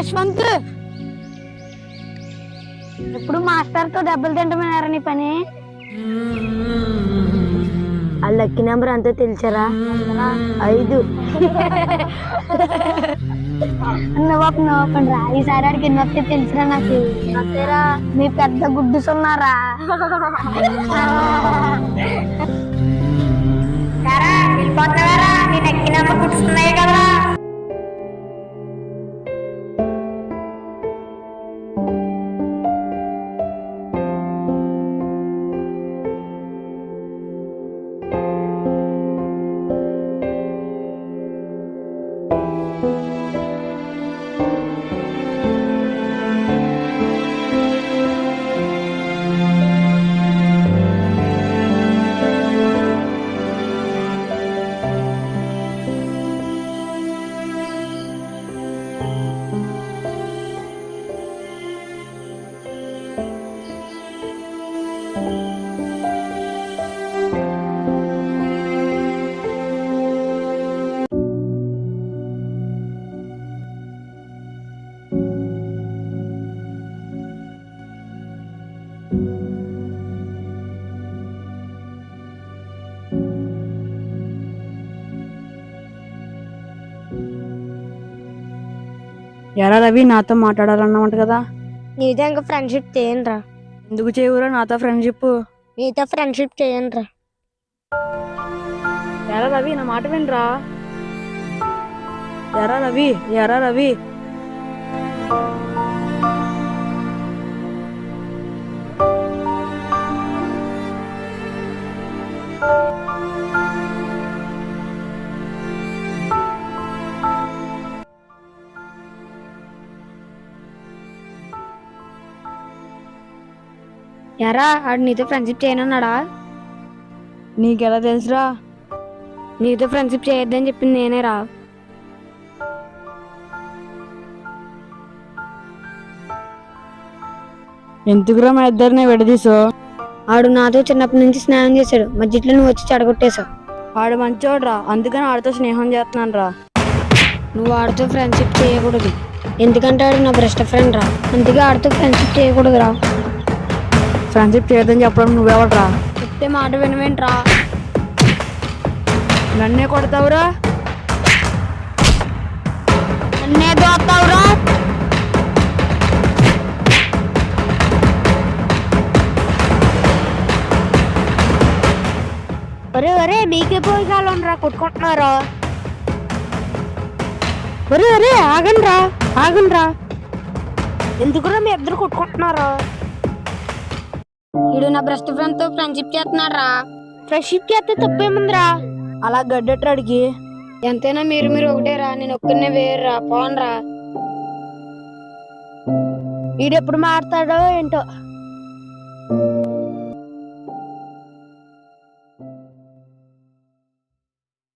యశ్వంత్, ఎప్పుడు మాస్టర్ తో దెబ్బలు తింటమన్నారా నీ పని? ఆ లక్కీ నెంబర్ అంతా తెలుసారా? 5. నవ్వకండి రా, ఈసారి ఆడికి ఎన్ని వస్తే తెలిసిరా నాకు. మీ పెద్ద గుడ్డు సున్నారా? వెళ్ళిపోతున్నారా? నీ నక్కి నెంబర్ గుర్తున్నాయి కదా. ఎరా రవి, నాతో మాట్లాడాలన్నమాట కదా? నీతో ఇంకా ఫ్రెండ్షిప్ చేయండిరా. ఎందుకు చేయవురా నాతో ఫ్రెండ్షిప్? నీతో ఫ్రెండ్షిప్ చేయండిరా. ఎరా రవి, నా మాట వినరా? ఎరా రవి, ఎరా రవి. ఎరా, ఆడు నీతో ఫ్రెండ్షిప్ చేయనన్నాడా? నీకెలా తెలుసురా? నీతో ఫ్రెండ్షిప్ చేయొద్దని చెప్పింది నేనేరా. ఎందుకురా మా ఇద్దరిని విడదీసో? ఆడు నాతో చిన్నప్పటి నుంచి స్నేహం చేశాడు, మధ్యలో నువ్వు వచ్చి చెడగొట్టేశావు. ఆడు మంచోడ్రా, అందుకని ఆడితో స్నేహం చేస్తున్నాను రా. నువ్వు ఆడితో ఫ్రెండ్షిప్ చేయకూడదు, ఎందుకంటే ఆడు నా బెస్ట్ ఫ్రెండ్ రా. అందుకే ఆడితో ఫ్రెండ్షిప్ చేయకూడదురా. ఫ్రెండ్షిప్ చేయొద్దని చెప్పడం నువ్వెవడరా? చెప్తే మాట వినవేంట్రా? నన్నే కొడతావురా? నన్నే దోస్తావురా? ఒరే ఒరే, మీకే పోయి కాలంరా కొట్టుకుంటున్నారు. ఒరే ఒరే, ఆగండ్రా ఆగండ్రా. ఎందుకురా మీ ఇద్దరు కొట్టుకుంటున్నారు? వీడు నా బెస్ట్ ఫ్రెండ్ తో ఫ్రెండ్షిప్ చేస్తున్నారా. ఫ్రెండ్షిప్ చేస్తే తప్పేముందిరా? అలా గడ్డెట్టాడికి. ఎంతైనా మీరు మీరు ఒకటేరా, నేను ఒక్కనే వేరురా. పోన్రా. వీడు ఎప్పుడు మాట్లాడతాడో ఏంటో.